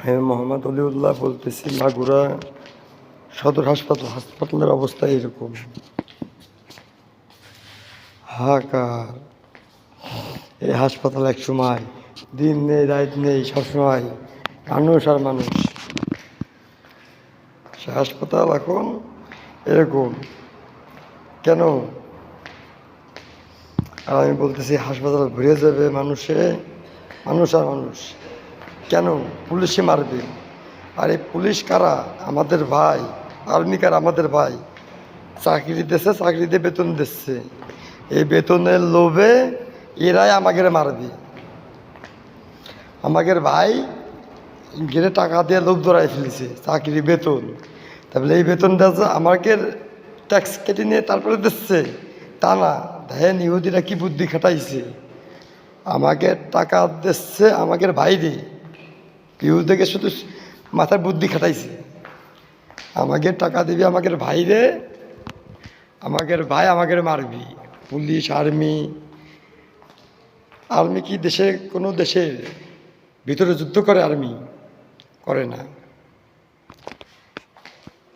আমি মোহাম্মদ অলিউল্লাহ বলতেছি, মাগুরা সদর হাসপাতালের অবস্থা এরকম হাহাকার। এই হাসপাতাল এক সময় দিন নেই রাত নেই, সবসময় মানুষ আর মানুষ। সে হাসপাতাল এখন এরকম কেন? আর আমি বলতেছি হাসপাতাল ঘুরে যাবে মানুষ আর মানুষ। কেন? পুলিশে মারবে। আর এই পুলিশ কারা? আমাদের ভাই। আর্মি কারা? আমাদের ভাই। চাকরি দিচ্ছে, চাকরি দিয়ে বেতন দিচ্ছে। এই বেতনের লোভে এরাই আমাদের মারবে। আমাদের ভাই গেলে টাকা দিয়ে লোভ ধরাই ফেলেছে, চাকরি বেতন। তারপরে এই বেতন দেওয়া আমাদের ট্যাক্স কেটে নিয়ে তারপরে দিচ্ছে, তা না। দেখেন ইহুদিরা কি বুদ্ধি খাটাইছে, আমাকে টাকা দিচ্ছে আমাদের বাইরে। ইহুদিকে শুধু মাথায় বুদ্ধি খাটাইছে, আমাদের টাকা দিবি আমাদের ভাইরে, আমাদের ভাই আমাদের মারবি। পুলিশ আর্মি কি দেশে কোনো দেশের ভিতরে যুদ্ধ করে? আর্মি করে না।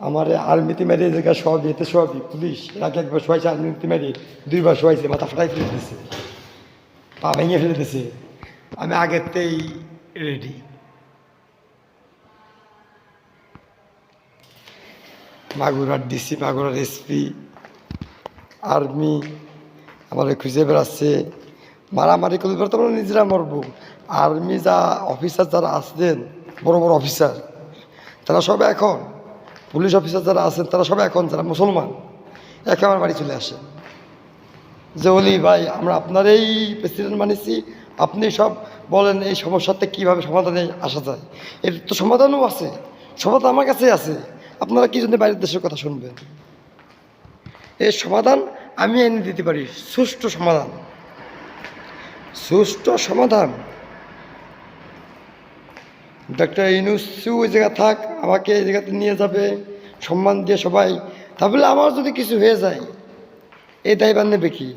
আমার আর্মিতে মেরে জায়গা সব এতে সবই পুলিশ এরাকে একবার শোয়াইছে, আর্মিতে মেরে 2 বার শোয়াইছে, মাথা ফাটাই ফেলে দিয়েছে, পা ভেঙে ফেলে দিয়েছে। আমি আগেরতেই রেডি। মাগুরার ডিসি, মাগুরার এসপি, আর্মি আমার খুঁজে বেড়াচ্ছে, মারামারি করলে তো আমরা নিজেরা মরবো। আর্মি যা অফিসার যারা আসছেন, বড় বড় অফিসার, তারা সব এখন, পুলিশ অফিসার যারা আছেন তারা সব এখন যারা মুসলমান, একে আমার বাড়ি চলে আসে যে অলি ভাই আমরা আপনার এই প্রেসিডেন্ট মানিছি, আপনি সব বলেন এই সমস্যাতে কীভাবে সমাধানে আসা যায়। এর তো সমাধানও আছে, সমাধান আমার কাছে আছে, আপনারা কি জন্য বাইরের দেশের কথা শুনবেন? এর সমাধান আমি এনে দিতে পারি, সুষ্ঠু সমাধান। সুষ্ঠু সমাধান ডক্টর ইউনূসও ওই জায়গা থাক, আমাকে এই জায়গাতে নিয়ে যাবে সম্মান দিয়ে সবাই। তাহলে আমার যদি কিছু হয়ে যায় এই দায়ভার নেবে কি?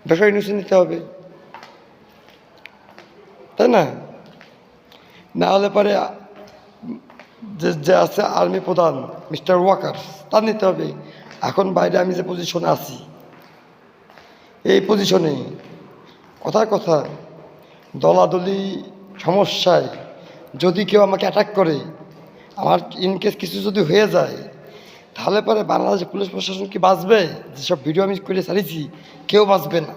ডক্টর ইউনূসকে নিতে হবে, তাই না? না হলে পরে যে আছে আর্মি প্রধান মিস্টার ওয়াকার, তার নিতে হবে। এখন বাইরে আমি যে পজিশনে আছি, এই পজিশনে কথা দলাদলি সমস্যায় যদি কেউ আমাকে অ্যাটাক করে, আমার ইনকেস কিছু যদি হয়ে যায়, তাহলে পরে বাংলাদেশের পুলিশ প্রশাসন কি বাঁচবে? যেসব ভিডিও আমি করে চালিয়েছি কেউ বাঁচবে না,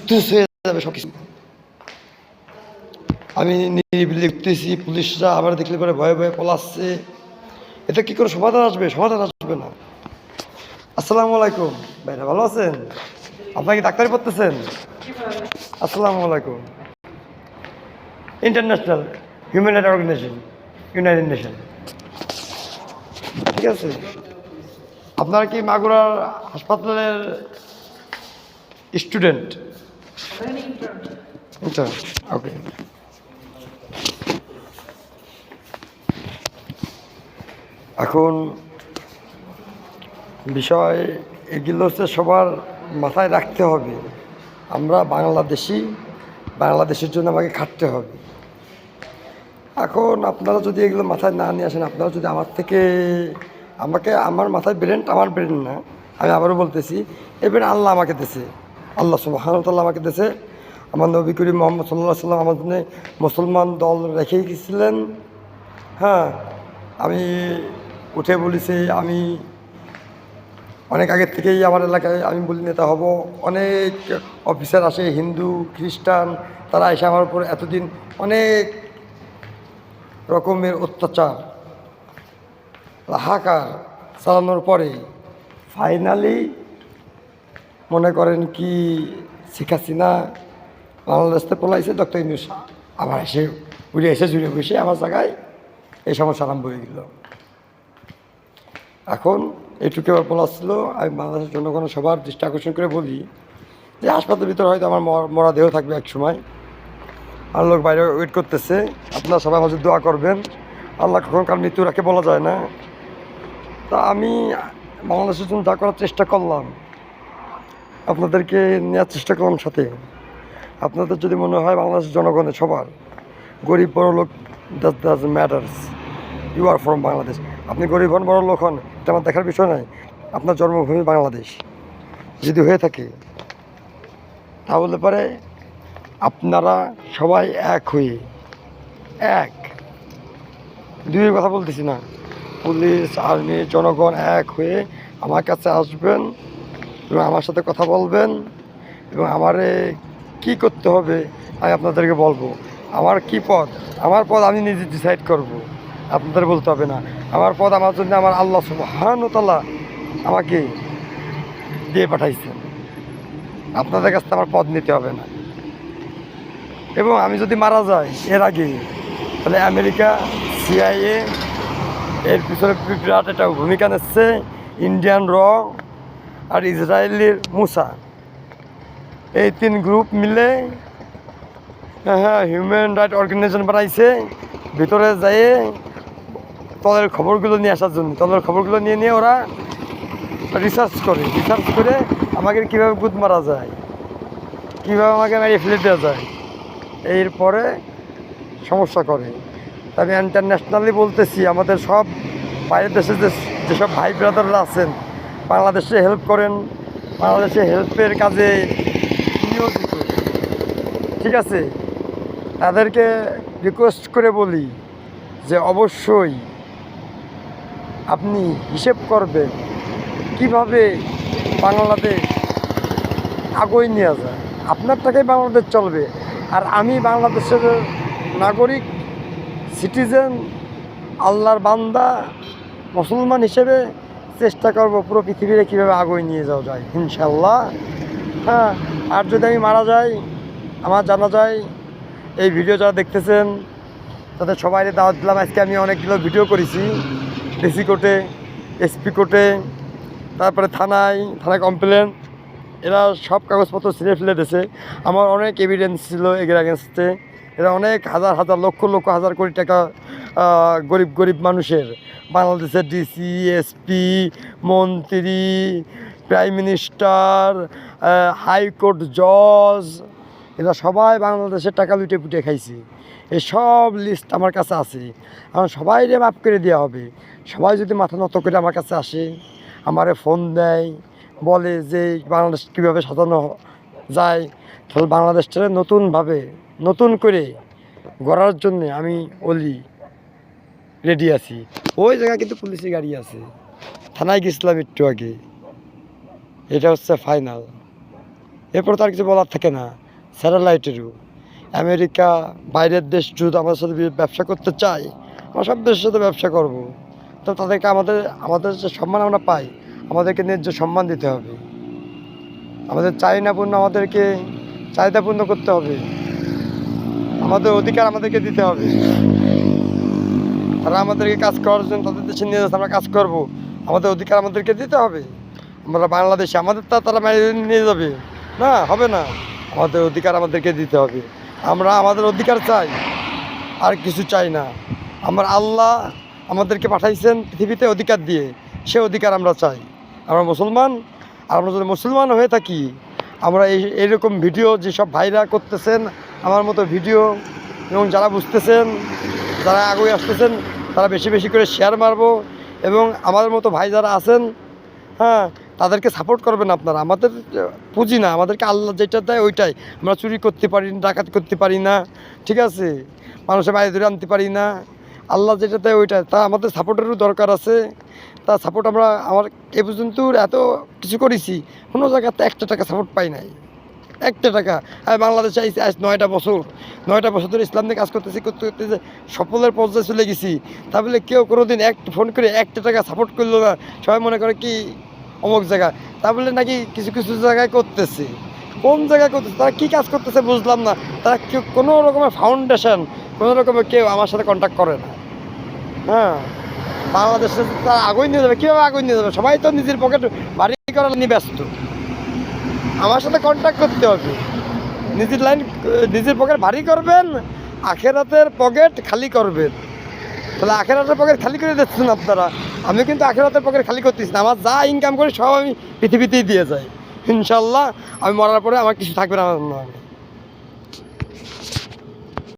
তুস হয়ে যাবে সব কিছু। আমি নিরিবিলি উঠতেছি, পুলিশরা আবার দেখলে পরে ভয়ে ভয়ে পলাচ্ছে। এতে কী করে সমাধান আসবে? সমাধান আসবে না। আসসালামু আলাইকুম ভাইরা, ভালো আছেন? আপনার কি ডাক্তারি পড়তেছেন? আসসালামু আলাইকুম। International human rights organization, united nation. ঠিক আছে, আপনারা কি মাগুরার হাসপাতালের স্টুডেন্ট? ওকে। এখন বিষয় এগুলো হচ্ছে সবার মাথায় রাখতে হবে। আমরা বাংলাদেশি, বাংলাদেশের জন্য আমাকে খাটতে হবে। এখন আপনারা যদি এগুলো মাথায় না নিয়ে আসেন, আপনারা যদি আমার মাথায় ব্রেনটা, আমার ব্রেন না, আমি আবারও বলতেছি, এই ব্রেন আল্লাহ আমাকে দিয়েছে, আল্লাহ সুবহানাহু ওয়া তাআলা আমাকে দিয়েছে। আমার নবী করিম মুহাম্মদ সাল্লাল্লাহু আলাইহি ওয়াসাল্লাম আমার জন্য মুসলমান দল রেখেই গেছিলেন। হ্যাঁ, আমি উঠে বলেছি, আমি অনেক আগের থেকেই আমার এলাকায় আমি বলি নেতা হব। অনেক অফিসার আসে, হিন্দু খ্রিস্টান, তারা এসে আমার উপর এতদিন অনেক রকমের অত্যাচার হাহাকার চালানোর পরে ফাইনালি মনে করেন কি শেখ হাসিনা বাংলাদেশে পলাইছে, ডক্টর ইউনূস আবার এসে জুড়ে বসে আমার জায়গায় এই সমস্যা আরম্ভ হয়ে গেল। এখন এইটুকু আবার বলাচ্ছিল, আমি বাংলাদেশের জনগণের সবার দৃষ্টি আকর্ষণ করে বলি যে হাসপাতালের ভিতরে হয়তো আমার মরা দেহ থাকবে এক সময়, আর লোক বাইরে ওয়েট করতেছে। আপনারা সবাই আমাদের দোয়া করবেন, আল্লাহ কখনকার মৃত্যু রাখে বলা যায় না। তা আমি বাংলাদেশের জন্য যা করার চেষ্টা করলাম, আপনাদেরকে নেওয়ার চেষ্টা করলাম সাথে। আপনাদের যদি মনে হয় বাংলাদেশের জনগণের সবার গরিব বড় লোক does matters, you are from Bangladesh. আপনি গরিব হন বড় লোক হন এটা আমার দেখার বিষয় নয়। আপনার জন্মভূমি বাংলাদেশ যদি হয়ে থাকে তাহলে পরে আপনারা সবাই এক হয়ে, এক দুইয়ের কথা বলতেছি না, পুলিশ আর্মি জনগণ এক হয়ে আমার কাছে আসবেন এবং আমার সাথে কথা বলবেন এবং আমারে কি করতে হবে আমি আপনাদেরকে বলবো। আমার কি পথ, আমার পথ আমি নিজে ডিসাইড করব, আপনাদের বলতে হবে না। আমার পথ আমার জন্য আমার আল্লাহ সুবহানাহু ওয়া তাআলা আমাকে দিয়ে পাঠাইছেন, আপনাদের কাছ থেকে আমার পথ নিতে হবে না। এবং আমি যদি মারা যাই এর আগে, তাহলে আমেরিকা CIA এর পিছনে বিরাট একটা ভূমিকা নিচ্ছে, ইন্ডিয়ান র আর ইসরায়েলের মুসা, এই 3 গ্রুপ মিলে হিউম্যান রাইট অর্গানাইজেশন বানাইছে ভিতরে যেয়ে তলের খবরগুলো নিয়ে আসার জন্য। তলের খবরগুলো নিয়ে ওরা রিসার্চ করে আমাকে কীভাবে গুদ মারা যায়, কীভাবে আমাকে মেরে ফেলে দেওয়া যায়, এরপরে সমস্যা করে। আমি ইন্টারন্যাশনালি বলতেছি, আমাদের সব বাইরের দেশে যেসব ভাই ব্রাদাররা আছেন বাংলাদেশে হেল্প করেন, বাংলাদেশে হেল্পের কাজে নিয়োজিত, ঠিক আছে, তাদেরকে রিকোয়েস্ট করে বলি যে অবশ্যই আপনি হিসেব করবেন কিভাবে বাংলাদেশ আগুয়ে নিয়ে যায়। আপনার টাকায় বাংলাদেশ চলবে, আর আমি বাংলাদেশের নাগরিক, সিটিজেন, আল্লাহর বান্দা, মুসলমান হিসেবে চেষ্টা করব পুরো পৃথিবীতে কীভাবে আগুয়ে নিয়ে যাওয়া যায় ইনশাল্লাহ। হ্যাঁ, আর যদি আমি মারা যাই, আমার জানা যায় এই ভিডিও যারা দেখতেছেন তাদের সবাই দাওয়াত দিলাম। আজকে আমি অনেকগুলো ভিডিও করেছি, ডিসি কোর্টে, SP কোর্টে, তারপরে থানায় কমপ্লেন, এরা সব কাগজপত্র ছিঁড়ে ফেলে দিয়েছে। আমার অনেক এভিডেন্স ছিল এগুলো এগেনস্টে। এরা অনেক হাজার লক্ষ হাজার কোটি টাকা গরিব মানুষের, বাংলাদেশের DC, SP, মন্ত্রী, প্রাইম মিনিস্টার, হাইকোর্ট জজ, এরা সবাই বাংলাদেশের টাকা লুটে পুটে খাইছে। এই সব লিস্ট আমার কাছে আছে। এখন সবাইরে মাফ করে দেওয়া হবে। সবাই যদি মাথা নত করে আমার কাছে আসে, আমারে ফোন দেয়, বলে যে বাংলাদেশ কীভাবে সাজানো যায়, তাহলে বাংলাদেশটাকে নতুন করে গড়ার জন্যে আমি রেডি আছি। ওই জায়গায় কিন্তু পুলিশের গাড়ি আছে, থানায় গেছিলাম একটু আগে। এটা হচ্ছে ফাইনাল, এরপর তার কিছু বলার থাকে না। স্যাটেলাইটেরও আমেরিকা, বাইরের দেশ যদি আমাদের সাথে ব্যবসা করতে চায়, আমরা সব দেশের সাথে ব্যবসা করব। তো তাদেরকে আমাদের যে সম্মান আমরা পাই, আমাদেরকে ন্যায্য সম্মান দিতে হবে। আমাদের আমাদেরকে চাহিদাপূর্ণ করতে হবে, আমাদের অধিকার আমাদেরকে দিতে হবে। তারা আমাদেরকে কাজ করার জন্য তাদের দেশে নিয়ে যাচ্ছে, আমরা কাজ করব, আমাদের অধিকার আমাদেরকে দিতে হবে। আমরা বাংলাদেশে, আমাদের তারা মেরে নিয়ে যাবে না, হবে না। আমাদের অধিকার আমাদেরকে দিতে হবে। আমরা আমাদের অধিকার চাই, আর কিছু চাই না। আমার আল্লাহ আমাদেরকে পাঠাইছেন পৃথিবীতে অধিকার দিয়ে, সে অধিকার আমরা চাই। আমরা মুসলমান, আর আমরা যদি মুসলমান হয়ে থাকি, আমরা এইরকম ভিডিও যেসব ভাইরা করতেছেন, আমার মতো ভিডিও, এবং যারা বুঝতেছেন, যারা আগুয়ে আসতেছেন, তারা বেশি করে শেয়ার মারবো। এবং আমাদের মতো ভাই যারা আছেন, হ্যাঁ, তাদেরকে সাপোর্ট করবেন আপনারা। আমাদের পুঁজি না, আমাদেরকে আল্লাহ যেটা দেয় ওইটাই। আমরা চুরি করতে পারি না, ডাকাতি করতে পারি না, ঠিক আছে, মানুষের বাইরে ধরে আনতে পারি না। আল্লাহ যেটা দেয় ওইটাই। তা আমাদের সাপোর্টেরও দরকার আছে। তা সাপোর্ট আমার এ পর্যন্ত এত কিছু করেছি, কোনো জায়গাতে একটা টাকা সাপোর্ট পাই নাই, একটা টাকা। আমি বাংলাদেশে আজ 9টা বছর ধরে ইসলাম নিয়ে কাজ করতে সফলের পর্যায়ে চলে গেছি। তাহলে কেউ কোনোদিন ফোন করে একটা টাকা সাপোর্ট করলো না। সবাই মনে করে কি অমুক জায়গায়, তাহলে নাকি কিছু জায়গায় করতেছে। কোন জায়গায় করতেছে, তারা কী কাজ করতেছে বুঝলাম না। তারা কেউ কোনো রকমের ফাউন্ডেশন, কোনো রকমের কেউ আমার সাথে কন্ট্যাক্ট করে না। হ্যাঁ, বাংলাদেশে তারা আগুন নিয়ে যাবে, কীভাবে আগুন নিয়ে যাবে? সবাই তো নিজের পকেট বাড়ি করার নিয়ে ব্যস্ত। আমার সাথে কন্ট্যাক্ট করতে হবে, নিজের পকেট ভারী করবেন, আখেরাতের পকেট খালি করবেন। তাহলে আখেরাতের পকেট খালি করে দিচ্ছেন আপনারা। আমি কিন্তু আখেরাতের পকেট খালি করতেছি না। আমার যা ইনকাম করি সব আমি পৃথিবীতেই দিয়ে যাই ইনশাল্লাহ। আমি মরার পরে আমার কিছু থাকবে না।